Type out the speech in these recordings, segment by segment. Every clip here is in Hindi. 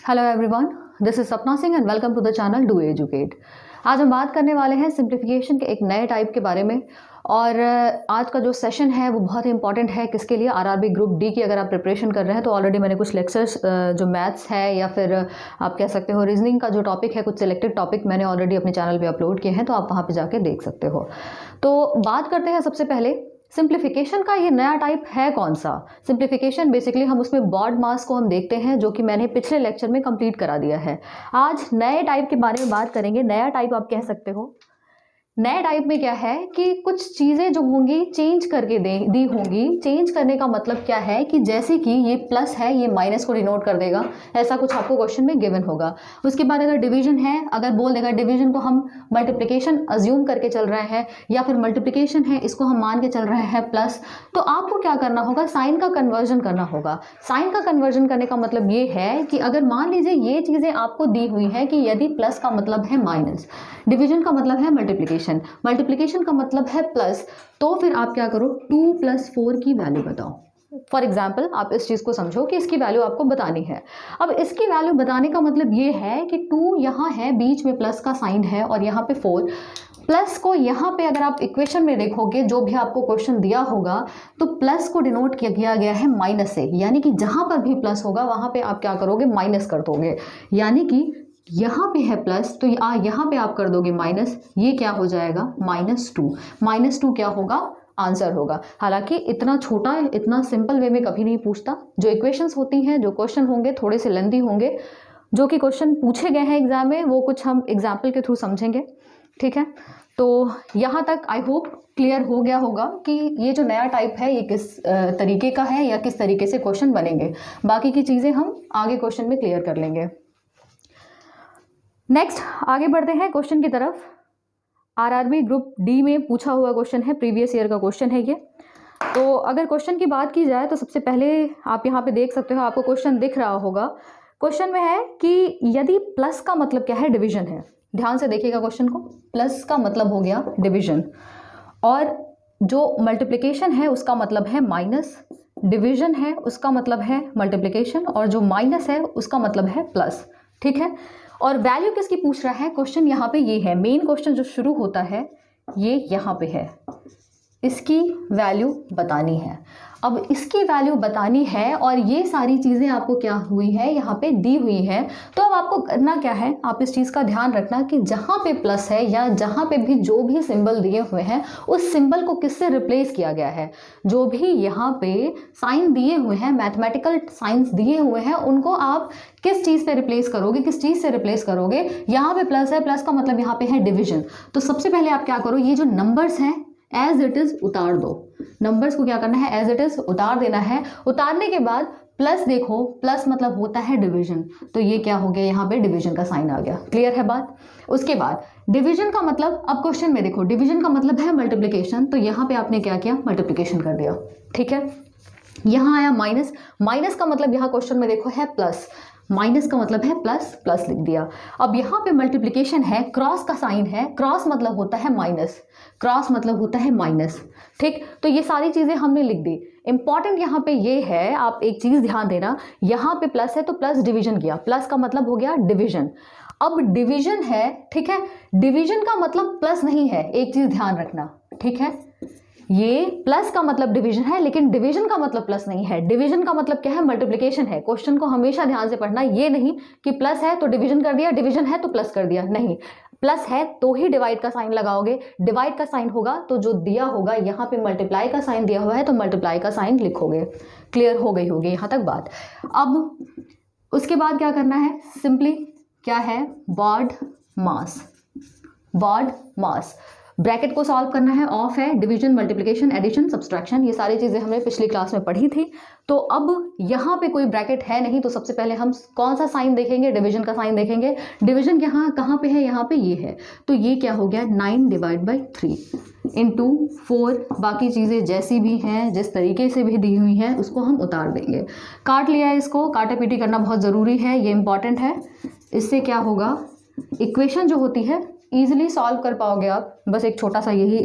Hello everyone, this is Sapna Singh and welcome to the channel do educate. आज हम बात करने वाले हैं सिंप्लीफिकेशन के एक नए टाइप के बारे में। और आज का जो सेशन है वो बहुत ही इंपॉर्टेंट है किसके लिए, आरआरबी ग्रुप डी की अगर आप प्रिपरेशन कर रहे हैं तो ऑलरेडी मैंने कुछ लेक्चर्स जो मैथ्स है या फिर आप कह सकते हो रीजनिंग का जो टॉपिक है, कुछ सिलेक्टेड टॉपिक मैंने ऑलरेडी अपने चैनल पे अपलोड किए हैं, तो आप वहाँ पे जाके देख सकते हो। तो बात करते हैं सबसे पहले सिंप्लीफिकेशन का ये नया टाइप है कौन सा। सिंप्लीफिकेशन बेसिकली हम उसमें बॉड मास को हम देखते हैं, जो कि मैंने पिछले लेक्चर में कंप्लीट करा दिया है। आज नए टाइप के बारे में बात करेंगे। नया टाइप आप कह सकते हो। नए टाइप में क्या है कि कुछ चीज़ें जो होंगी चेंज करके दी होंगी। चेंज करने का मतलब क्या है कि जैसे कि ये प्लस है, ये माइनस को डिनोट कर देगा, ऐसा कुछ आपको क्वेश्चन में गिवन होगा। उसके बाद अगर डिवीजन है, अगर बोल देगा डिवीजन को हम मल्टीप्लिकेशन अज्यूम करके चल रहे हैं, या फिर मल्टीप्लिकेशन है इसको हम मान के चल रहे हैं प्लस, तो आपको क्या करना होगा, साइन का कन्वर्जन करना होगा। साइन का कन्वर्जन करने का मतलब ये है कि अगर मान लीजिए ये चीज़ें आपको दी हुई हैं कि यदि प्लस का मतलब है माइनस, डिवीजन का मतलब है मल्टीप्लिकेशन, मल्टीप्लिकेशन का मतलब है प्लस, तो फिर आप क्या करो, 2 + 4 की वैल्यू बताओ। फॉर एग्जाम्पल आप इस चीज़ को समझो कि इसकी वैल्यू आपको बतानी है। अब इसकी वैल्यू बताने का मतलब ये है कि 2 यहाँ है, बीच में प्लस का साइन है, और यहाँ पे 4 प्लस को यहाँ पे अगर आप इक्वेशन में देखोगे, जो भी आपको क्वेश्चन दिया होगा, तो प्लस को डिनोट किया गया है माइनस से, यानी कि जहाँ पर भी प्लस होगा वहाँ पे आप क्या करोगे, माइनस कर दोगे। यानी कि यहाँ पे है प्लस, तो यहाँ पे आप कर दोगे माइनस, ये क्या हो जाएगा, -2। -2 क्या होगा, आंसर होगा। हालांकि इतना छोटा, इतना सिंपल वे में कभी नहीं पूछता। जो इक्वेशंस होती हैं, जो क्वेश्चन होंगे थोड़े से लेंथी होंगे, जो कि क्वेश्चन पूछे गए हैं एग्जाम में, वो कुछ हम एग्जाम्पल के थ्रू समझेंगे, ठीक है। तो यहाँ तक आई होप क्लियर हो गया होगा कि ये जो नया टाइप है ये किस तरीके का है या किस तरीके से क्वेश्चन बनेंगे। बाकी की चीज़ें हम आगे क्वेश्चन में क्लियर कर लेंगे। नेक्स्ट आगे बढ़ते हैं क्वेश्चन की तरफ। आरआरबी ग्रुप डी में पूछा हुआ क्वेश्चन है, प्रीवियस ईयर का क्वेश्चन है ये। तो अगर क्वेश्चन की बात की जाए तो सबसे पहले आप यहाँ पे देख सकते हो, आपको क्वेश्चन दिख रहा होगा। क्वेश्चन में है कि यदि प्लस का मतलब क्या है, डिवीजन है। ध्यान से देखिएगा क्वेश्चन को। प्लस का मतलब हो गया डिवीजन, और जो मल्टीप्लिकेशन है उसका मतलब है माइनस, डिवीजन है उसका मतलब है मल्टीप्लिकेशन, और जो माइनस है उसका मतलब है प्लस, ठीक है। और वैल्यू किसकी पूछ रहा है, क्वेश्चन यहाँ पे ये है। मेन क्वेश्चन जो शुरू होता है ये यहाँ पे है, इसकी वैल्यू बतानी है। अब इसकी वैल्यू बतानी है, और ये सारी चीज़ें आपको क्या हुई है, यहाँ पे दी हुई है। तो अब आपको करना क्या है, आप इस चीज़ का ध्यान रखना कि जहाँ पे प्लस है या जहाँ पे भी जो भी सिंबल दिए हुए हैं, उस सिंबल को किससे रिप्लेस किया गया है। जो भी यहाँ पे साइन दिए हुए हैं, मैथमेटिकल साइंस दिए हुए हैं, उनको आप किस चीज़ पे रिप्लेस करोगे, किस चीज़ से रिप्लेस करोगे। यहाँ पे प्लस है, प्लस का मतलब यहाँ पे है डिवीजन। तो सबसे पहले आप क्या करो, ये जो नंबर्स हैं एज इट इज उतार दो। नंबर्स को क्या करना है, एज इट इज उतार देना है। उतारने के बाद प्लस देखो, प्लस मतलब होता है डिवीजन, तो ये क्या हो गया, यहाँ पे डिवीजन का साइन आ गया। क्लियर है बात। उसके बाद डिवीजन का मतलब, अब क्वेश्चन में देखो डिवीजन का मतलब है मल्टीप्लिकेशन, तो यहाँ पे आपने क्या किया, मल्टीप्लिकेशन कर दिया, ठीक है। यहाँ आया माइनस, माइनस का मतलब यहाँ क्वेश्चन में देखो है प्लस, माइनस का मतलब है प्लस, प्लस लिख दिया। अब यहाँ पे मल्टीप्लिकेशन है, क्रॉस का साइन है, क्रॉस मतलब होता है माइनस, क्रॉस मतलब होता है माइनस, ठीक। तो ये सारी चीज़ें हमने लिख दी। इंपॉर्टेंट यहाँ पे ये है, आप एक चीज़ ध्यान देना, यहाँ पे प्लस है तो प्लस डिवीजन किया, प्लस का मतलब हो गया डिवीजन। अब डिवीजन है, ठीक है, डिवीजन का मतलब प्लस नहीं है, एक चीज़ ध्यान रखना, ठीक है। ये प्लस का मतलब डिवीजन है, लेकिन डिवीजन का मतलब प्लस नहीं है। डिवीजन का मतलब क्या है, मल्टीप्लिकेशन है। क्वेश्चन को हमेशा ध्यान से पढ़ना, ये नहीं कि प्लस है तो डिवीजन कर दिया, डिवीजन है तो प्लस कर दिया, नहीं। प्लस है तो ही डिवाइड का साइन लगाओगे, डिवाइड का साइन होगा तो जो दिया होगा, यहाँ पे मल्टीप्लाई का साइन दिया हुआ है तो मल्टीप्लाई का साइन लिखोगे। क्लियर हो गई होगी यहाँ तक बात। अब उसके बाद क्या करना है, सिंपली क्या है, बॉड मास, बॉड मास। ब्रैकेट को सॉल्व करना है, ऑफ है, डिवीजन, मल्टीप्लिकेशन, एडिशन, सब्सट्रैक्शन, ये सारी चीज़ें हमने पिछली क्लास में पढ़ी थी। तो अब यहाँ पे कोई ब्रैकेट है नहीं, तो सबसे पहले हम कौन सा साइन देखेंगे, डिवीजन का साइन देखेंगे। डिवीजन यहाँ कहाँ पे है, यहाँ पे ये है, तो ये क्या हो गया, 9/3 इंटू 4। बाकी चीज़ें जैसी भी हैं, जिस तरीके से भी दी हुई हैं, उसको हम उतार देंगे। काट लिया है, इसको काटा पीटी करना बहुत ज़रूरी है, ये इंपॉर्टेंट है। इससे क्या होगा, इक्वेशन जो होती है ईजिली सॉल्व कर पाओगे आप, बस एक छोटा सा यही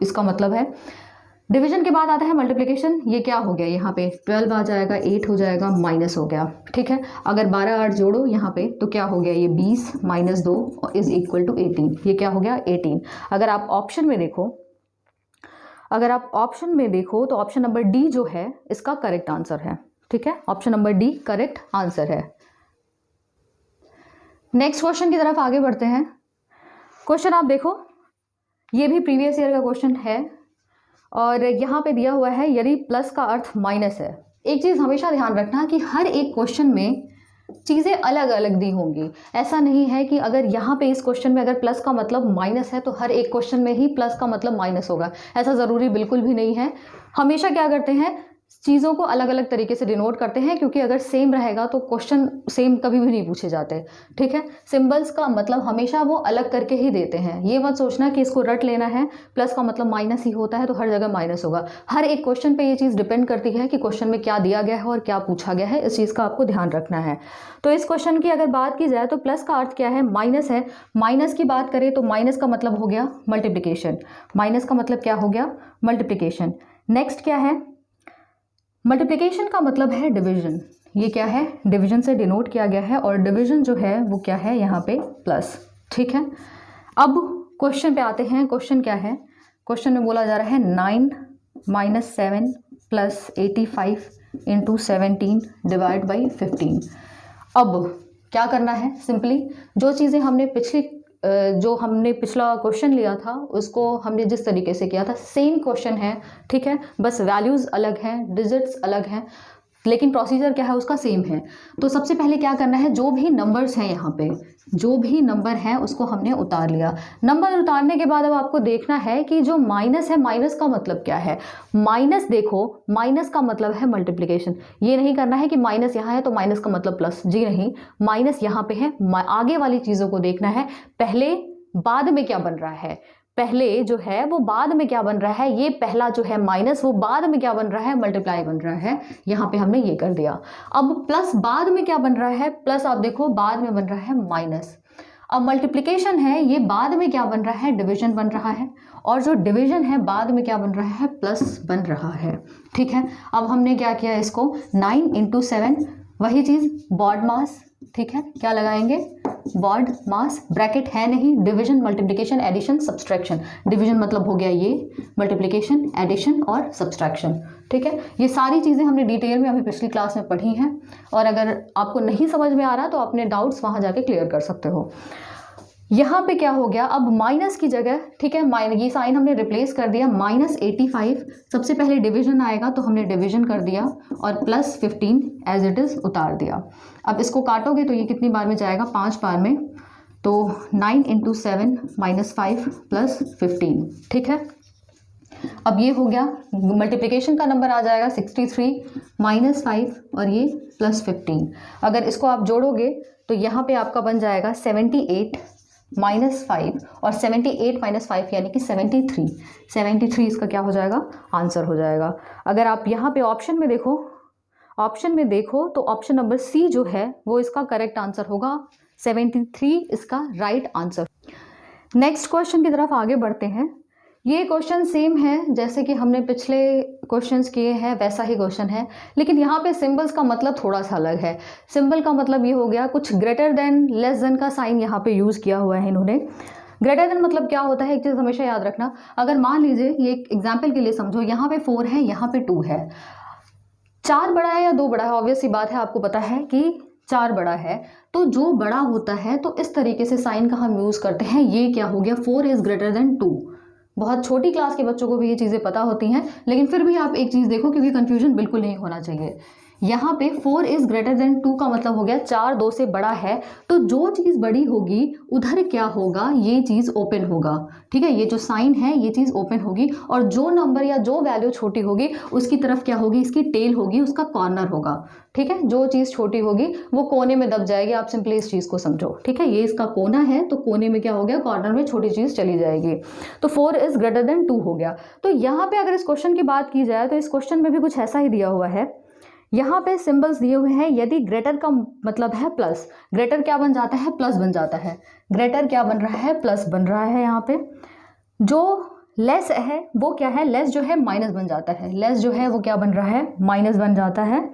इसका मतलब है। डिवीजन के बाद आता है मल्टीप्लिकेशन। ये क्या हो गया, यहाँ पे 12 आ जाएगा, 8 हो जाएगा, माइनस हो गया, ठीक है। अगर 12 8 जोड़ो यहाँ पे तो क्या हो गया, ये 20 माइनस 2 इज इक्वल टू 18। ये क्या हो गया, 18। अगर आप ऑप्शन में देखो तो ऑप्शन नंबर डी जो है इसका करेक्ट आंसर है, ठीक है। Option number D correct answer है। नेक्स्ट क्वेश्चन की तरफ आगे बढ़ते हैं। क्वेश्चन आप देखो, ये भी प्रीवियस ईयर का क्वेश्चन है और यहाँ पे दिया हुआ है यदि प्लस का अर्थ माइनस है। एक चीज़ हमेशा ध्यान रखना कि हर एक क्वेश्चन में चीज़ें अलग अलग दी होंगी। ऐसा नहीं है कि अगर यहाँ पे इस क्वेश्चन में अगर प्लस का मतलब माइनस है तो हर एक क्वेश्चन में ही प्लस का मतलब माइनस होगा, ऐसा ज़रूरी बिल्कुल भी नहीं है। हमेशा क्या करते हैं, चीज़ों को अलग अलग तरीके से डिनोट करते हैं, क्योंकि अगर सेम रहेगा तो क्वेश्चन सेम कभी भी नहीं पूछे जाते, ठीक है। सिंबल्स का मतलब हमेशा वो अलग करके ही देते हैं। ये मत सोचना कि इसको रट लेना है, प्लस का मतलब माइनस ही होता है तो हर जगह माइनस होगा। हर एक क्वेश्चन पे ये चीज़ डिपेंड करती है कि क्वेश्चन में क्या दिया गया है और क्या पूछा गया है, इस चीज़ का आपको ध्यान रखना है। तो इस क्वेश्चन की अगर बात की जाए तो प्लस का अर्थ क्या है, माइनस है। माइनस की बात करें तो माइनस का मतलब हो गया मल्टीप्लिकेशन। माइनस का मतलब क्या हो गया, मल्टीप्लिकेशन। नेक्स्ट क्या है, मल्टीप्लिकेशन का मतलब है डिवीजन। ये क्या है, डिवीजन से डिनोट किया गया है और डिवीजन जो है वो क्या है, यहाँ पे प्लस, ठीक है। अब क्वेश्चन पे आते हैं। क्वेश्चन क्या है, क्वेश्चन में बोला जा रहा है 9 minus 7 plus 85 into 17 divide by 15। अब क्या करना है, सिंपली जो चीज़ें हमने पिछला क्वेश्चन लिया था उसको हमने जिस तरीके से किया था सेम क्वेश्चन है, ठीक है। बस वैल्यूज़ अलग हैं, डिजिट्स अलग हैं, लेकिन प्रोसीजर क्या है उसका सेम है। तो सबसे पहले क्या करना है, जो भी नंबर्स हैं यहाँ पे, जो भी नंबर है उसको हमने उतार लिया। नंबर उतारने के बाद अब आपको देखना है कि जो माइनस है, माइनस का मतलब क्या है। माइनस देखो, माइनस का मतलब है मल्टीप्लिकेशन। ये नहीं करना है कि माइनस यहाँ है तो माइनस का मतलब प्लस, जी नहीं, माइनस यहाँ पे है। आगे वाली चीज़ों को देखना है, पहले बाद में क्या बन रहा है, पहले जो है वो बाद में क्या बन रहा है। ये पहला जो है माइनस, वो बाद में क्या बन रहा है, मल्टीप्लाई बन रहा है। यहाँ पे हमने ये कर दिया। अब प्लस बाद में क्या बन रहा है, प्लस आप देखो बाद में बन रहा है माइनस। अब मल्टीप्लिकेशन है, ये बाद में क्या बन रहा है, डिवीजन बन रहा है। और जो डिवीजन है बाद में क्या बन रहा है, प्लस बन रहा है, ठीक है। अब हमने क्या किया, इसको 9 इंटू 7, वही चीज़ बॉड मास, ठीक है। क्या लगाएंगे, बॉड मास, ब्रैकेट है नहीं, division multiplication addition subtraction. Division मतलब हो गया ये, मल्टीप्लिकेशन एडिशन और सब्सट्रैक्शन, ठीक है। ये सारी चीज़ें हमने डिटेल में अभी पिछली क्लास में पढ़ी हैं और अगर आपको नहीं समझ में आ रहा तो अपने डाउट्स वहाँ जाके क्लियर कर सकते हो। यहाँ पे क्या हो गया, अब माइनस की जगह, ठीक है, ये साइन हमने रिप्लेस कर दिया, माइनस 85। सबसे पहले डिवीजन आएगा तो हमने डिवीजन कर दिया और प्लस 15 एज इट इज़ उतार दिया। अब इसको काटोगे तो ये कितनी बार में जाएगा, 5 बार में। तो 9 इंटू 7 माइनस 5 प्लस 15, ठीक है। अब ये हो गया, मल्टीप्लिकेशन का नंबर आ जाएगा 63 माइनस 5 और ये प्लस 15। अगर इसको आप जोड़ोगे तो यहाँ पे आपका बन जाएगा 78 माइनस 5 और 78 माइनस 5 यानी कि 73 इसका क्या हो जाएगा, आंसर हो जाएगा। अगर आप यहाँ पे ऑप्शन में देखो तो ऑप्शन नंबर सी जो है वो इसका करेक्ट आंसर होगा, 73 इसका राइट आंसर। नेक्स्ट क्वेश्चन की तरफ आगे बढ़ते हैं। ये क्वेश्चन सेम है जैसे कि हमने पिछले क्वेश्चंस किए हैं, वैसा ही क्वेश्चन है, लेकिन यहाँ पे सिंबल्स का मतलब थोड़ा सा अलग है। सिंबल का मतलब ये हो गया, कुछ ग्रेटर देन लेस देन का साइन यहाँ पे यूज़ किया हुआ है इन्होंने। ग्रेटर देन मतलब क्या होता है, एक चीज़ हमेशा याद रखना, अगर मान लीजिए ये एक एग्जाम्पल के लिए समझो, यहाँ पे 4 है, यहाँ पे 2 है, 4 बड़ा है या 2 बड़ा है, ऑब्वियस सी बात है, आपको पता है कि 4 बड़ा है। तो जो बड़ा होता है तो इस तरीके से साइन का हम यूज़ करते हैं। ये क्या हो गया, 4 इज़ ग्रेटर देन 2। बहुत छोटी क्लास के बच्चों को भी ये चीज़ें पता होती हैं, लेकिन फिर भी आप एक चीज़ देखो क्योंकि कंफ्यूजन बिल्कुल नहीं होना चाहिए। यहाँ पे 4 इज़ ग्रेटर देन 2 का मतलब हो गया 4 2 से बड़ा है, तो जो चीज़ बड़ी होगी उधर क्या होगा, ये चीज़ ओपन होगा, ठीक है। ये जो साइन है ये चीज़ ओपन होगी और जो नंबर या जो वैल्यू छोटी होगी उसकी तरफ क्या होगी, इसकी टेल होगी, उसका कॉर्नर होगा, ठीक है। जो चीज़ छोटी होगी वो कोने में दब जाएगी, आप सिंपली इस चीज़ को समझो, ठीक है। ये इसका कोना है तो कोने में क्या हो गया, कॉर्नर में छोटी चीज़ चली जाएगी। तो 4 इज़ ग्रेटर देन 2 हो गया। तो यहाँ पे अगर इस क्वेश्चन की बात की जाए तो इस क्वेश्चन में भी कुछ ऐसा ही दिया हुआ है। यहाँ पे सिंबल्स दिए हुए हैं, यदि ग्रेटर का मतलब है प्लस, ग्रेटर क्या बन जाता है, प्लस बन जाता है। ग्रेटर क्या बन रहा है, प्लस बन रहा है। यहाँ पे जो लेस है वो क्या है, लेस जो है माइनस बन जाता है, लेस जो है वो क्या बन रहा है, माइनस बन जाता है।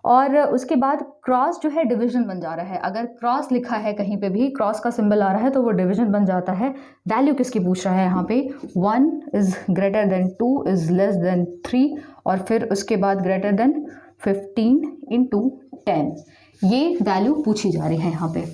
और उसके बाद क्रॉस जो है डिवीजन बन जा रहा है, अगर क्रॉस लिखा है कहीं पे भी, क्रॉस का सिंबल आ रहा है तो वो डिवीजन बन जाता है। वैल्यू किसकी पूछ रहा है यहाँ पे, 1 is greater than 2 is less than 3 और फिर उसके बाद ग्रेटर देन 15 × 10, ये वैल्यू पूछी जा रही है यहाँ पे।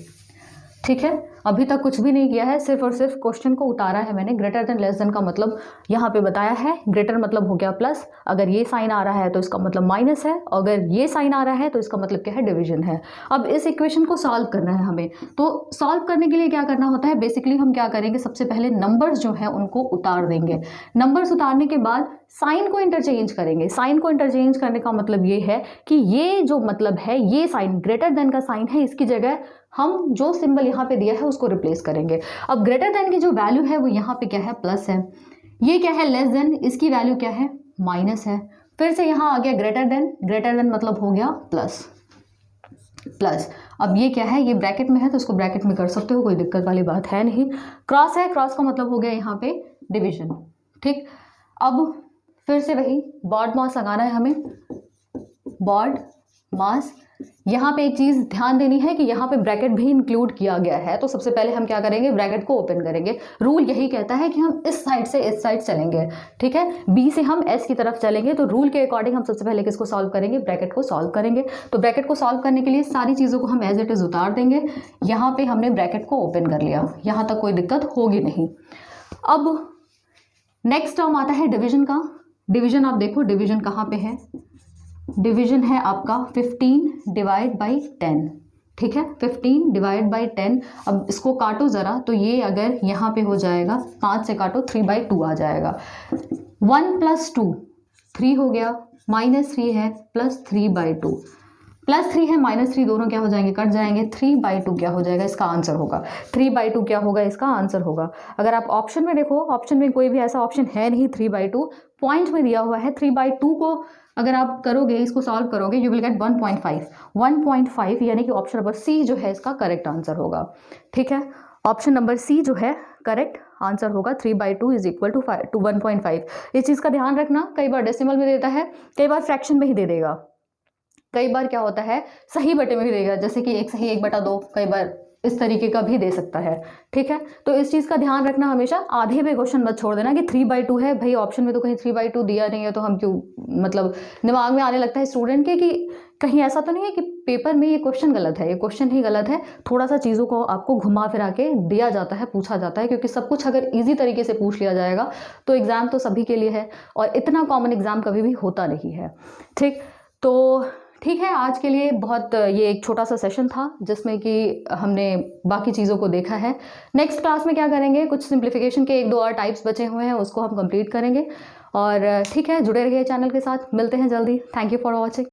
ठीक है, अभी तक कुछ भी नहीं किया है, सिर्फ और सिर्फ क्वेश्चन को उतारा है मैंने। ग्रेटर देन लेस देन का मतलब यहाँ पे बताया है, ग्रेटर मतलब हो गया प्लस, अगर ये साइन आ रहा है तो इसका मतलब माइनस है, अगर ये साइन आ रहा है तो इसका मतलब क्या है, डिवीजन है। अब इस इक्वेशन को सॉल्व करना है हमें, तो सॉल्व करने के लिए क्या करना होता है, बेसिकली हम क्या करेंगे, सबसे पहले नंबर्स जो हैं उनको उतार देंगे। नंबर्स उतारने के बाद साइन को इंटरचेंज करेंगे। साइन को इंटरचेंज करने का मतलब ये है कि ये जो मतलब है, ये साइन ग्रेटर देन का साइन है, इसकी जगह हम जो सिंबल यहाँ पे दिया है उसको रिप्लेस करेंगे। अब ग्रेटर देन की जो वैल्यू है वो यहाँ पे क्या है, प्लस है। ये क्या है, लेस देन, इसकी वैल्यू क्या है, माइनस है। फिर से यहाँ आ गया ग्रेटर देन, ग्रेटर देन मतलब हो गया प्लस, प्लस। अब ये क्या है, ये ब्रैकेट में है तो इसको ब्रैकेट में कर सकते हो, कोई दिक्कत वाली बात है नहीं। क्रॉस है, क्रॉस का मतलब हो गया यहाँ पे डिविजन। ठीक, अब फिर से वही बॉड मास लगाना है हमें, बॉड मास। यहाँ पे एक चीज़ ध्यान देनी है कि यहाँ पे ब्रैकेट भी इंक्लूड किया गया है, तो सबसे पहले हम क्या करेंगे, ब्रैकेट को ओपन करेंगे। रूल यही कहता है कि हम इस साइड से इस साइड चलेंगे, ठीक है, बी से हम एस की तरफ चलेंगे, तो रूल के अकॉर्डिंग हम सबसे पहले किसको सॉल्व करेंगे, ब्रैकेट को सॉल्व करेंगे। तो ब्रैकेट को सॉल्व करने के लिए सारी चीज़ों को हम एज इट इज़ उतार देंगे। यहाँ पे हमने ब्रैकेट को ओपन कर लिया, यहाँ तक कोई दिक्कत होगी नहीं। अब नेक्स्ट टर्म आता है डिविजन का। डिवीजन आप देखो, डिवीजन कहाँ पे है, डिवीजन है आपका 15 डिवाइड बाई 10। ठीक है, 15 डिवाइड बाई 10। अब इसको काटो ज़रा, तो ये अगर यहाँ पे हो जाएगा, 5 से काटो 3/2 आ जाएगा। 1 + 2 3 हो गया, -3 है, +3/2, +3 है -3 दोनों क्या हो जाएंगे, कट जाएंगे। 3/2 क्या हो जाएगा, इसका आंसर होगा। 3/2 क्या होगा, इसका आंसर होगा। अगर आप ऑप्शन में देखो, ऑप्शन में कोई भी ऐसा ऑप्शन है नहीं 3/2, पॉइंट में दिया हुआ है 3/2 को अगर आप करोगे, इसको सॉल्व करोगे, यू विल गेट 1.5। 1.5 यानी कि ऑप्शन नंबर सी जो है इसका करेक्ट आंसर होगा। ठीक है, ऑप्शन नंबर सी जो है करेक्ट आंसर होगा। 3/2 = 1.5। इस चीज़ का ध्यान रखना, कई बार डेसिमल में देता है, कई बार फ्रैक्शन में ही दे देगा, कई बार क्या होता है सही बटे में भी देगा, जैसे कि 1 सही 1/2, कई बार इस तरीके का भी दे सकता है। ठीक है, तो इस चीज़ का ध्यान रखना हमेशा, आधे पे क्वेश्चन मत छोड़ देना कि 3/2 है। भाई ऑप्शन में तो कहीं 3/2 दिया नहीं है, तो हम क्यों, मतलब दिमाग में आने लगता है स्टूडेंट के कि कहीं ऐसा तो नहीं है कि पेपर में ये क्वेश्चन गलत है, ये क्वेश्चन ही गलत है। थोड़ा सा चीज़ों को आपको घुमा फिरा के दिया जाता है, पूछा जाता है, क्योंकि सब कुछ अगर ईजी तरीके से पूछ लिया जाएगा तो एग्ज़ाम तो सभी के लिए है, और इतना कॉमन एग्ज़ाम कभी भी होता नहीं है। ठीक, तो ठीक है, आज के लिए बहुत ये एक छोटा सा सेशन था जिसमें कि हमने बाकी चीज़ों को देखा है। नेक्स्ट क्लास में क्या करेंगे, कुछ सिंप्लीफिकेशन के 1-2 और टाइप्स बचे हुए हैं, उसको हम कंप्लीट करेंगे। और ठीक है, जुड़े रहिए चैनल के साथ, मिलते हैं जल्दी। Thank you for watching.